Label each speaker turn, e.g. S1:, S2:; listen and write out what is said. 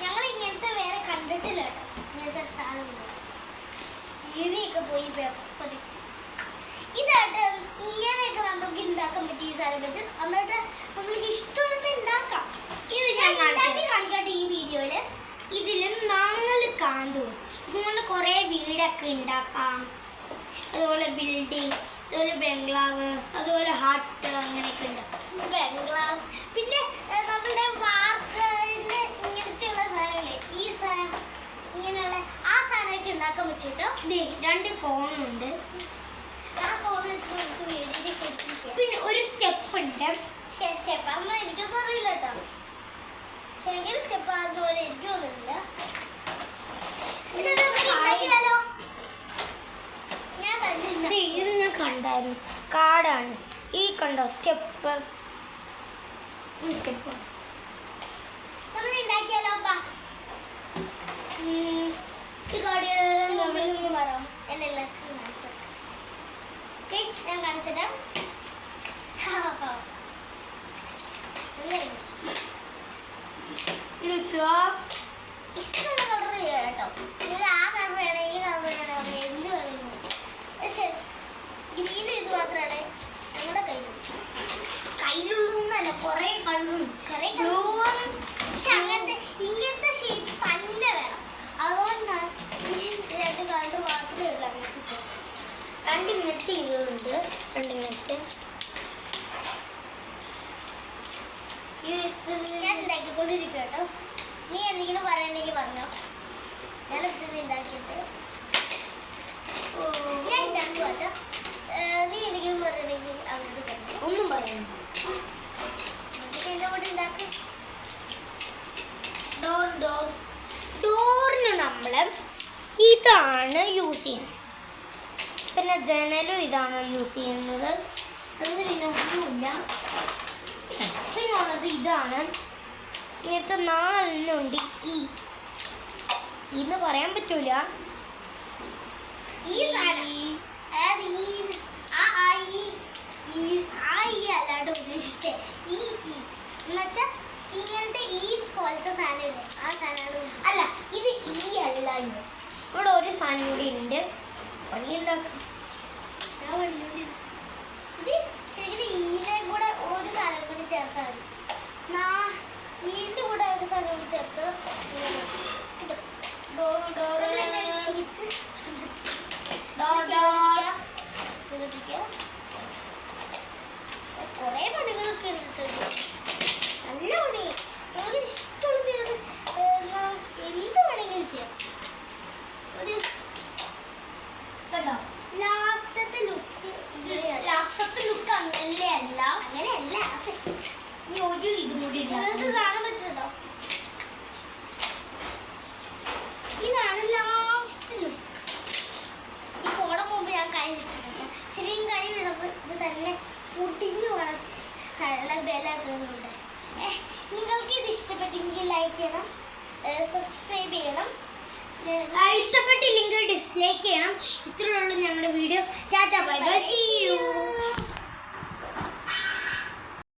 S1: ഞങ്ങൾ ഇങ്ങനത്തെ വേറെ കണ്ടിട്ടില്ല കേട്ടോ. ഇങ്ങനത്തെ സാധനം ഇവിയൊക്കെ പോയി ഇതായിട്ട് ഇങ്ങനെയൊക്കെ നമുക്ക് ഉണ്ടാക്കാൻ പറ്റിയ ഈ സാധനം വെച്ച് എന്നിട്ട് നമ്മൾക്ക് ഇഷ്ടമുള്ളത് ഉണ്ടാക്കാം. ഇത് ഞാൻ കാണിക്കട്ടെ ഈ വീഡിയോയില്. ഇതിൽ ഞങ്ങൾ കാണും ഇതുകൊണ്ട് കുറേ വീടൊക്കെ ഉണ്ടാക്കാം. അതുപോലെ ബിൽഡിങ്, അതുപോലെ ബംഗ്ലാവ്, അതുപോലെ ഹട്ട് അങ്ങനെയൊക്കെ ഉണ്ടാക്കാം. ബംഗ്ലാവ് പിന്നെ നമ്മളുടെ വാർത്തയില് ഇങ്ങനത്തെയുള്ള സാധനങ്ങളെ ഈ സാധനം ഇങ്ങനെയുള്ള ആ സാധനമൊക്കെ ഉണ്ടാക്കാൻ പറ്റും കേട്ടോ. 2 കോണുണ്ട്. ആ കോൺ വെച്ച് നമുക്ക് വീടിൻ്റെ ശരിക്കും ചെയ്യാം. പിന്നെ ഒരു സ്റ്റെപ്പ് ഉണ്ട്. സ്റ്റെപ്പ് ആണെന്ന് എനിക്കൊന്നും അറിയില്ല കേട്ടോ. ശരിക്കും സ്റ്റെപ്പ് ആകുന്ന പോലെ എനിക്കും ഒന്നുമില്ല. ഇത് ഞാൻ കണ്ടായിരുന്നു. കാർഡാണ് ഈ കണ്ടോ സ്റ്റെപ്പ്. നമ്മൾ ഉണ്ടാക്കിയാലോ ഈ കാർഡ് നമ്മളിൽ മാറാം. എൻ്റെ എല്ലാവർക്കും ഞാൻ കാണിച്ചിട്ടാ. ഇഷ്ടമുള്ള കളർ ചെയ്യാം കേട്ടോ. നിങ്ങൾ ആ കളർ വേണം, ഈ കളർ വേണം, എന്ത് വേണമെങ്കിലും. പക്ഷെ ഗ്രീൻ ഇത് മാത്രമാണ് ഞങ്ങളുടെ കയ്യിലുള്ളൂന്നല്ല, കുറേ കളറും കുറേ കളറും. പക്ഷെ ഇങ്ങനത്തെ ഷേപ്പ് തന്നെ വേണം. അതുകൊണ്ടാണ് 2 കളർ മാത്രമേ ഉള്ളൂ. അങ്ങനത്തെ 2 ഇങ്ങനത്തെ ഇതുണ്ട്, 2 ഇങ്ങനത്തെ. ഞാൻ ഉണ്ടാക്കിക്കൊണ്ടിരിക്കും കേട്ടോ. നീ എന്തെങ്കിലും പറയണ്ടെങ്കിൽ പറഞ്ഞോ. ഞാൻ ഇത്തിരി ഉണ്ടാക്കിയിട്ട് ഞാൻ ഉണ്ടാക്കുക കേട്ടോ. നീ എന്തെങ്കിലും പറയണമെങ്കിൽ അവരോട് പറഞ്ഞു. ഒന്നും പറയണ്ട. എൻ്റെ കൂടെ ഉണ്ടാക്കും. ഡോറിന് നമ്മൾ ഇതാണ് യൂസ് ചെയ്യുന്നത്. പിന്നെ ജനലും ഇതാണ് യൂസ് ചെയ്യുന്നത്. അത് പിന്നെ ഒന്നുമില്ല. പിന്നുള്ളത് ഇതാണ്. ഇങ്ങനത്തെ 4 ഉണ്ട്. ഇന്ന് പറയാൻ പറ്റൂല. ഈ സാധനം അതായത് അല്ലാണ്ട് ഉദ്ദേശിച്ചത് എന്നുവെച്ചാൽ ഇങ്ങനത്തെ ഈ പോലത്തെ സാധനമില്ലേ, ആ സാധനമാണ്. അല്ല, ഇത് ഈ അല്ല. ഇവിടെ ഒരു സാധനം കൂടി ഉണ്ട്. പണിയുണ്ടാക്കും. ഇത് ശരിക്കും ഈനെ കൂടെ ഒരു സാധനം കൂടി ചേർത്താൽ മതി. ഈൻ്റെ കൂടെ ഒരു സാധനം കൂടി ചേർത്ത് കിട്ടും. കുറേ പണികളൊക്കെ ഉണ്ട്. നല്ല പണി. നമുക്ക് ഇഷ്ടമുള്ള ചെയ്യണം. എന്ത് വേണമെങ്കിലും ചെയ്യാം. ഒരു കണ്ടോ ലാസ്റ്റത്തെ ലുക്ക് അങ്ങനെയല്ല. അങ്ങനെയല്ല. ഇനി ഒരു ഇതും കൂടി നിങ്ങൾക്ക് കാണാൻ പറ്റുന്നുണ്ടോ? ഇതാണ് ലാസ്റ്റ് ലുക്ക്. ഈ പോടാൻ മുമ്പ് ഞാൻ കൈ വിട്ടിട്ടുണ്ട്. ശരിക്കും കൈ വിടുമ്പോൾ ഇത് തന്നെ പൊടിഞ്ഞു വേണം. ബലൊക്കെ നിങ്ങൾക്ക് ഇത് ഇഷ്ടപ്പെട്ടെങ്കിൽ ലൈക്ക് ചെയ്യണം, സബ്സ്ക്രൈബ് ചെയ്യണം. ഇഷ്ടപ്പെട്ടില്ലെങ്കിൽ ഡിസ്ലൈക്ക് ചെയ്യണം. ഇത്രയുള്ള ഞങ്ങളുടെ video. Tata bye bye, see U.